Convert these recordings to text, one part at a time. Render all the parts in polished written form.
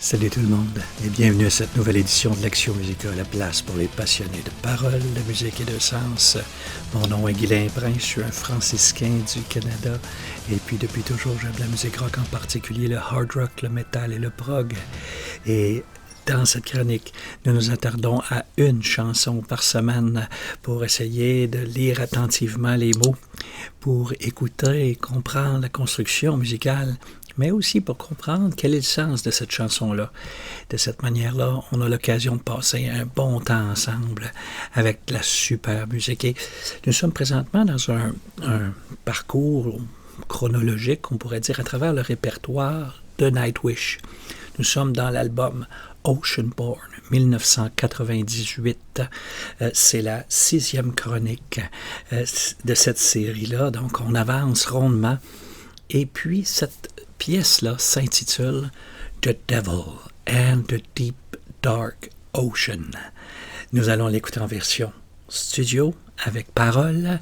Salut tout le monde et bienvenue à cette nouvelle édition de l'Action Musica, la place pour les passionnés de paroles, de musique et de sens. Mon nom est Guylain Prince, je suis un franciscain du Canada et puis depuis toujours j'aime la musique rock, en particulier le hard rock, le metal et le prog. Et dans cette chronique, nous nous attardons à une chanson par semaine pour essayer de lire attentivement les mots, pour écouter et comprendre la construction musicale, mais aussi pour comprendre quel est le sens de cette chanson-là. De cette manière-là, on a l'occasion de passer un bon temps ensemble avec de la super musique. Et nous sommes présentement dans un parcours chronologique, on pourrait dire, à travers le répertoire de Nightwish. Nous sommes dans l'album Oceanborn, 1998. C'est la 6e chronique de cette série-là, donc on avance rondement. Et puis, cette pièce-là s'intitule The Devil and the Deep Dark Ocean. Nous allons l'écouter en version studio avec paroles.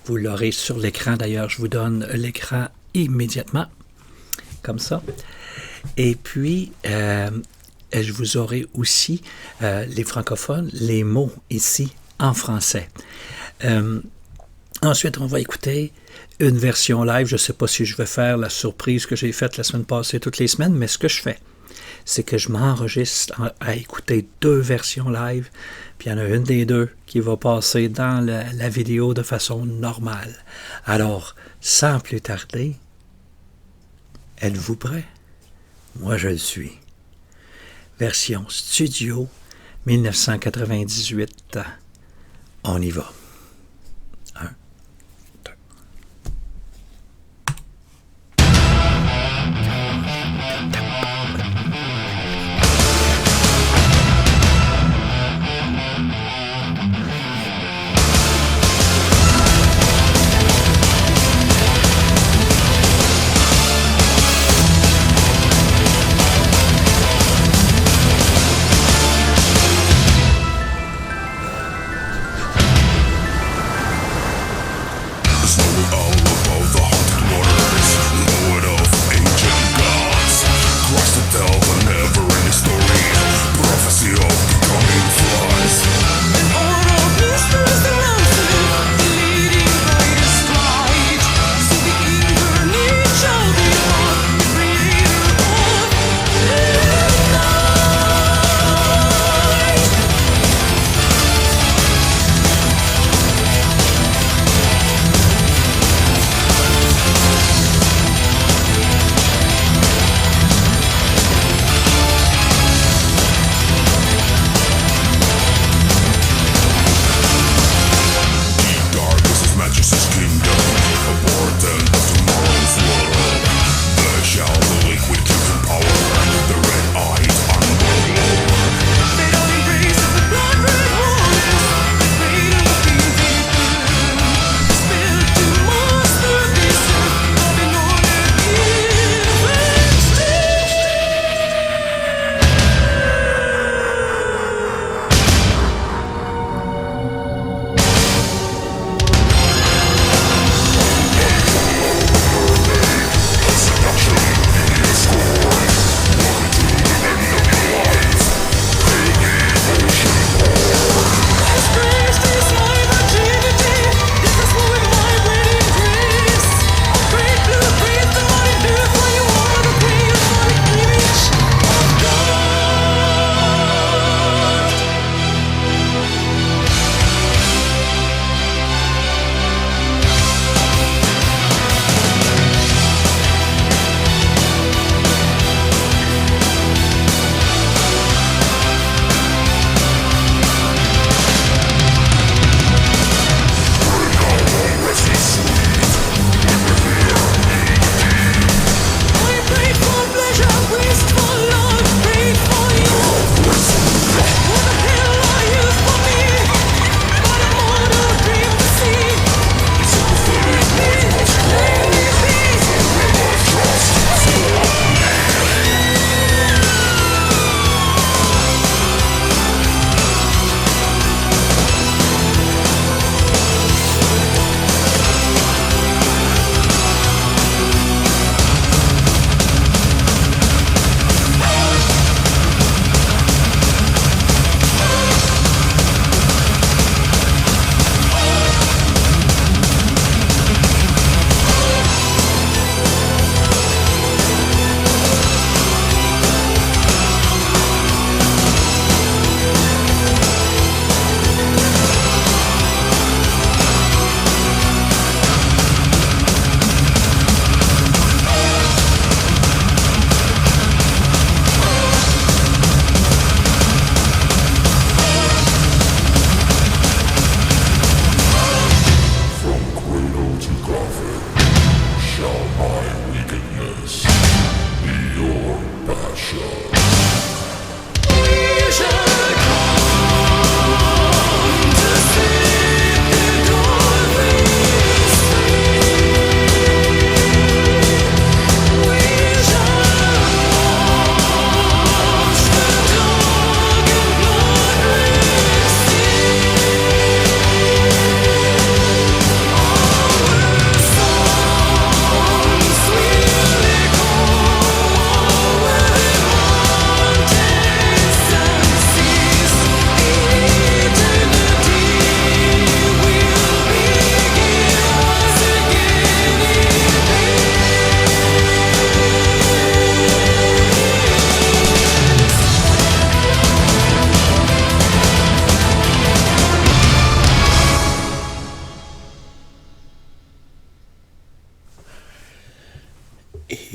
Vous l'aurez sur l'écran. D'ailleurs, je vous donne l'écran immédiatement, comme ça. Et puis, je vous aurai aussi, les francophones, les mots ici en français. Ensuite, on va écouter une version live. Je ne sais pas si je vais faire la surprise que j'ai faite la semaine passée toutes les semaines, mais ce que je fais, c'est que je m'enregistre à écouter 2 versions live, puis il y en a une des 2 qui va passer dans la vidéo de façon normale. Alors, sans plus tarder, êtes-vous prêts? Moi, je le suis. Version studio 1998. On y va. 1, 2.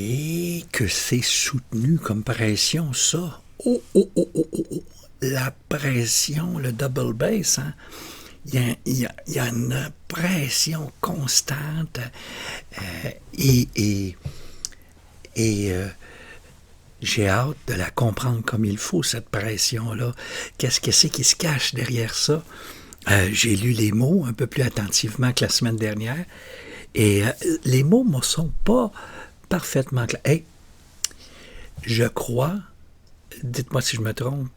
Et que c'est soutenu comme pression, ça. Oh, oh, oh, oh, oh, oh. La pression, le double bass, hein? Il y a une pression constante et j'ai hâte de la comprendre comme il faut, cette pression-là. Qu'est-ce que c'est qui se cache derrière ça? J'ai lu les mots un peu plus attentivement que la semaine dernière et les mots ne sont pas parfaitement clairs. Hey, je crois, dites-moi si je me trompe,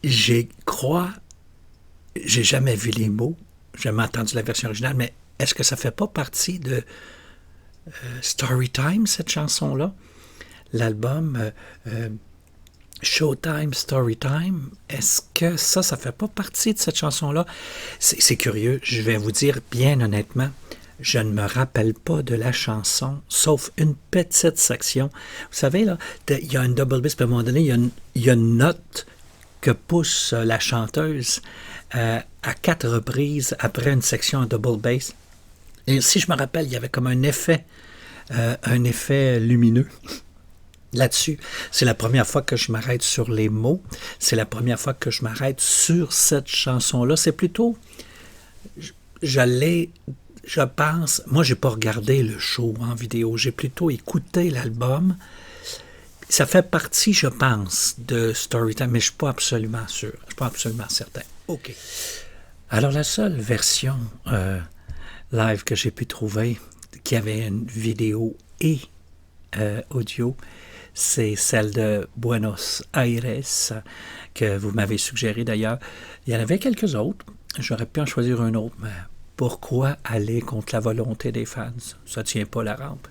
j'ai jamais vu les mots, j'ai jamais entendu la version originale, mais est-ce que ça fait pas partie de Storytime, cette chanson-là? L'album Showtime, Storytime, est-ce que ça fait pas partie de cette chanson-là? C'est curieux, je vais vous dire bien honnêtement, je ne me rappelle pas de la chanson, sauf une petite section. Vous savez, là, il y a une double bass, puis à un moment donné, il y a une note que pousse la chanteuse à 4 reprises après une section en double bass. Et si je me rappelle, il y avait comme un effet lumineux là-dessus. C'est la première fois que je m'arrête sur les mots. C'est la première fois que je m'arrête sur cette chanson-là. C'est plutôt... Je pense... Moi, je n'ai pas regardé le show en vidéo. J'ai plutôt écouté l'album. Ça fait partie, je pense, de Storytime, mais je ne suis pas absolument sûr. Je ne suis pas absolument certain. OK. Alors, la seule version live que j'ai pu trouver qui avait une vidéo et audio, c'est celle de Buenos Aires, que vous m'avez suggéré d'ailleurs. Il y en avait quelques autres. J'aurais pu en choisir un autre, mais pourquoi aller contre la volonté des fans? Ça ne tient pas la rampe.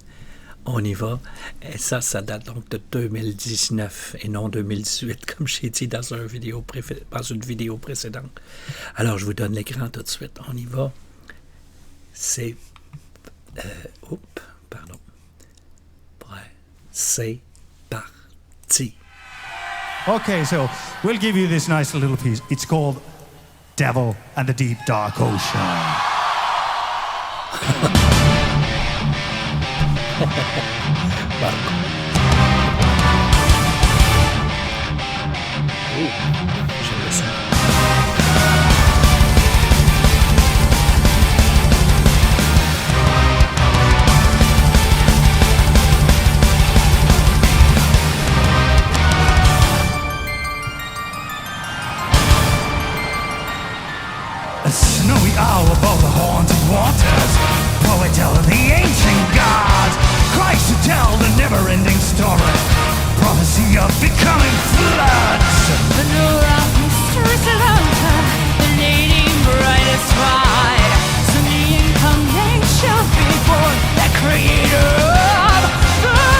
On y va. Et ça date donc de 2019 et non 2018, comme j'ai dit dans une vidéo précédente. Alors, je vous donne l'écran tout de suite. On y va. C'est... pardon. C'est parti. Okay, so we'll give you this nice little piece. It's called Devil and the Deep Dark Ocean. J'aime ça. A snowy owl above the haunted waters, poet tell the ancient gods, Christ to tell the never-ending story, prophecy of becoming floods. The new rock mysteries alone, the lady brightest ride, so the incarnation before the creator of the night.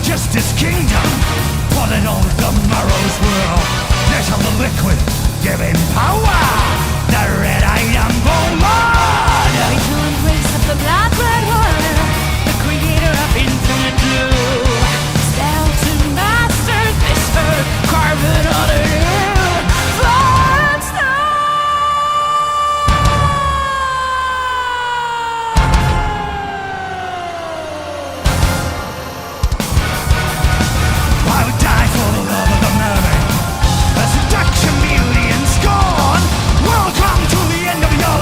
Justice Kingdom, pulling on tomorrow's world. There's of the liquid, giving power. The red iron bone blood. Vigilant race of the blood-red water, the creator of infinite blue. Skeleton masters, this earth, carving on it. Welcome to the end of your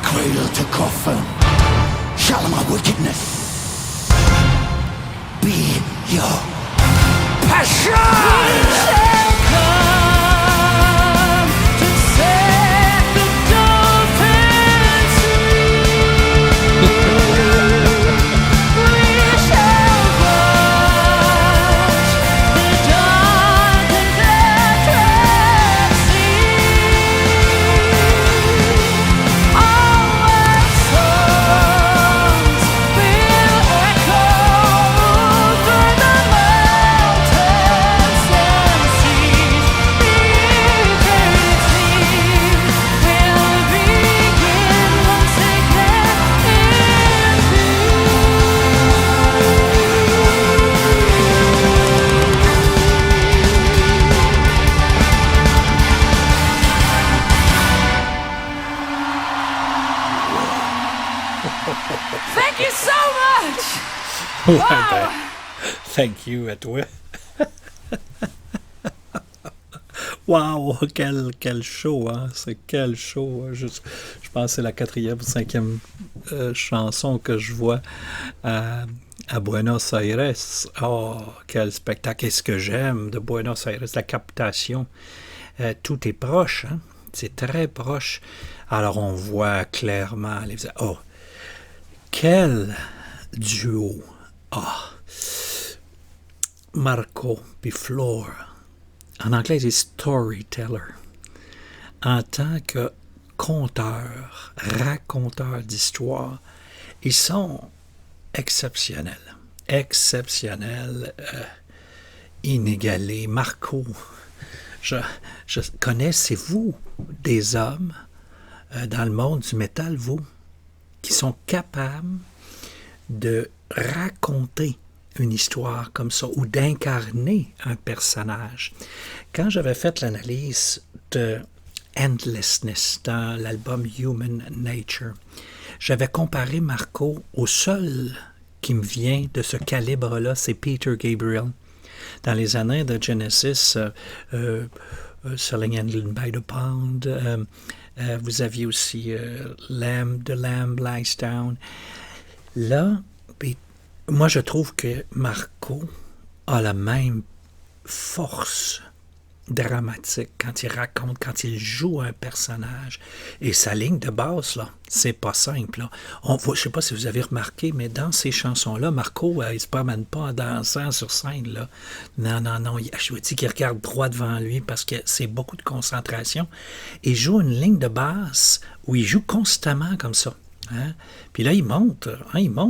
cradle to coffin, shall my wickedness be your passion? Thank you so much! Ouais, Wow! ben, thank you à toi. Wow, quel show, hein? C'est quel show. Je pense que c'est la 4e ou 5e chanson que je vois à Buenos Aires. Oh, quel spectacle. Et ce que j'aime de Buenos Aires, la captation. Tout est proche, hein? C'est très proche. Alors, on voit clairement les... Oh, quel duo! Ah! Marco puis Flor. En anglais, c'est storyteller. En tant que conteur, raconteur d'histoire, ils sont exceptionnels. Exceptionnels, inégalés. Marco, connaissez-vous des hommes dans le monde du métal, vous, qui sont capables de raconter une histoire comme ça ou d'incarner un personnage? Quand j'avais fait l'analyse de Endlessness dans l'album Human Nature, j'avais comparé Marco au seul qui me vient de ce calibre-là, c'est Peter Gabriel. Dans les années de Genesis, Selling England by the Pound, vous aviez aussi The Lamb Lies Down. Là, moi je trouve que Marco a la même force dramatique quand il raconte, quand il joue un personnage. Et sa ligne de basse, là, c'est pas simple. Là. Je sais pas si vous avez remarqué, mais dans ces chansons-là, Marco, il se promène pas en dansant sur scène. Là. Non. Je vous dis qu'il regarde droit devant lui parce que c'est beaucoup de concentration. Il joue une ligne de basse où il joue constamment comme ça. Hein? Puis là, il monte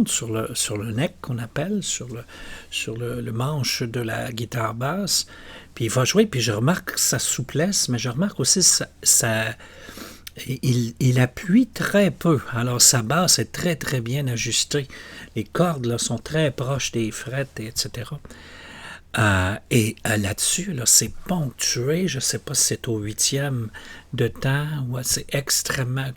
sur le neck qu'on appelle, sur le manche de la guitare basse. Puis il va jouer, puis je remarque sa souplesse, mais je remarque aussi il appuie très peu. Alors sa basse est très, très bien ajustée. Les cordes là, sont très proches des frettes, etc. Là-dessus, là, c'est ponctué. Je ne sais pas si c'est au 8e de temps ou c'est extrêmement...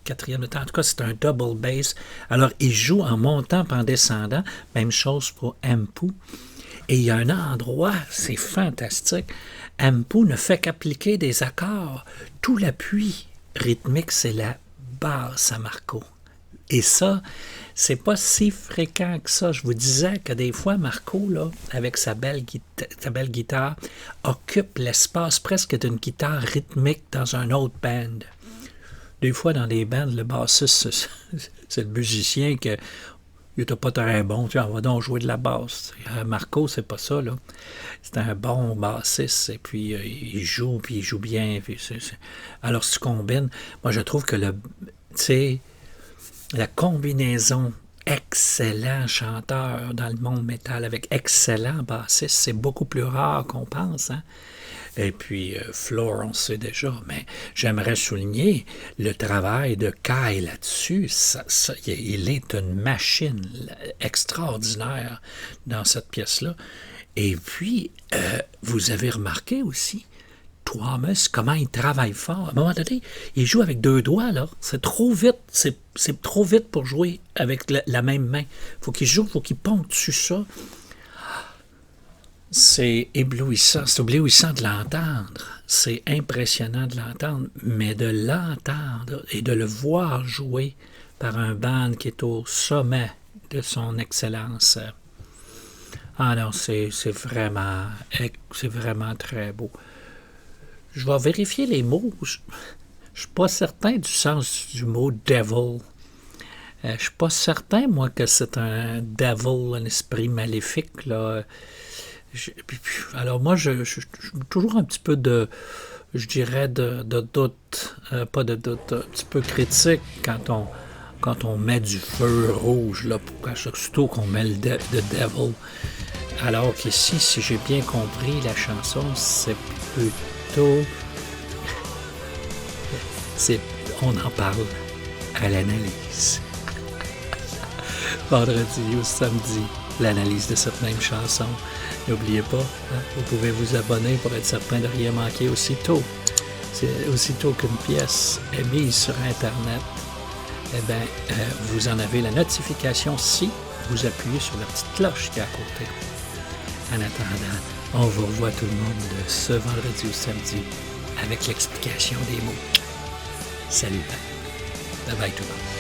4e de temps. En tout cas, c'est un double bass. Alors, il joue en montant et en descendant. Même chose pour Ampu. Et il y a un endroit, c'est fantastique. Ampu ne fait qu'appliquer des accords. Tout l'appui rythmique, c'est la basse à Marco. Et ça, c'est pas si fréquent que ça. Je vous disais que des fois, Marco, là, avec sa belle guitare, occupe l'espace presque d'une guitare rythmique dans un autre band. Des fois, dans les bands, le bassiste, c'est le musicien que il n'était pas très bon. Tu sais, on va donc jouer de la basse. Marco, c'est pas ça, là. C'est un bon bassiste, et puis il joue bien. Puis Alors, si tu combines, moi, je trouve que la combinaison excellent chanteur dans le monde métal avec excellent bassiste, c'est beaucoup plus rare qu'on pense, hein? Et puis, Flor, on sait déjà, mais j'aimerais souligner le travail de Kai là-dessus. Il est une machine extraordinaire dans cette pièce-là. Et puis, vous avez remarqué aussi, Thomas, comment il travaille fort. À un moment donné, il joue avec 2 doigts, là. C'est trop vite. C'est trop vite pour jouer avec la même main. Faut qu'il joue, faut qu'il ponctue ça. C'est éblouissant de l'entendre. C'est impressionnant de l'entendre, mais de l'entendre et de le voir jouer par un band qui est au sommet de son excellence. Ah non, c'est vraiment très beau. Je vais vérifier les mots. Je suis pas certain du sens du mot « devil ». Je suis pas certain, moi, que c'est un devil, un esprit maléfique, là. Alors moi, je suis toujours un petit peu je dirais, de doute, pas de doute, un petit peu critique quand on met du feu rouge, là, surtout qu'on met le devil. Alors qu'ici, si j'ai bien compris, la chanson, c'est plutôt... on en parle à l'analyse. Vendredi ou samedi, l'analyse de cette même chanson. N'oubliez pas, vous pouvez vous abonner pour être certain de rien manquer aussitôt. C'est aussitôt qu'une pièce est mise sur Internet, eh bien, vous en avez la notification si vous appuyez sur la petite cloche qui est à côté. En attendant, on vous revoit tout le monde ce vendredi ou samedi avec l'explication des mots. Salut, bye bye tout le monde.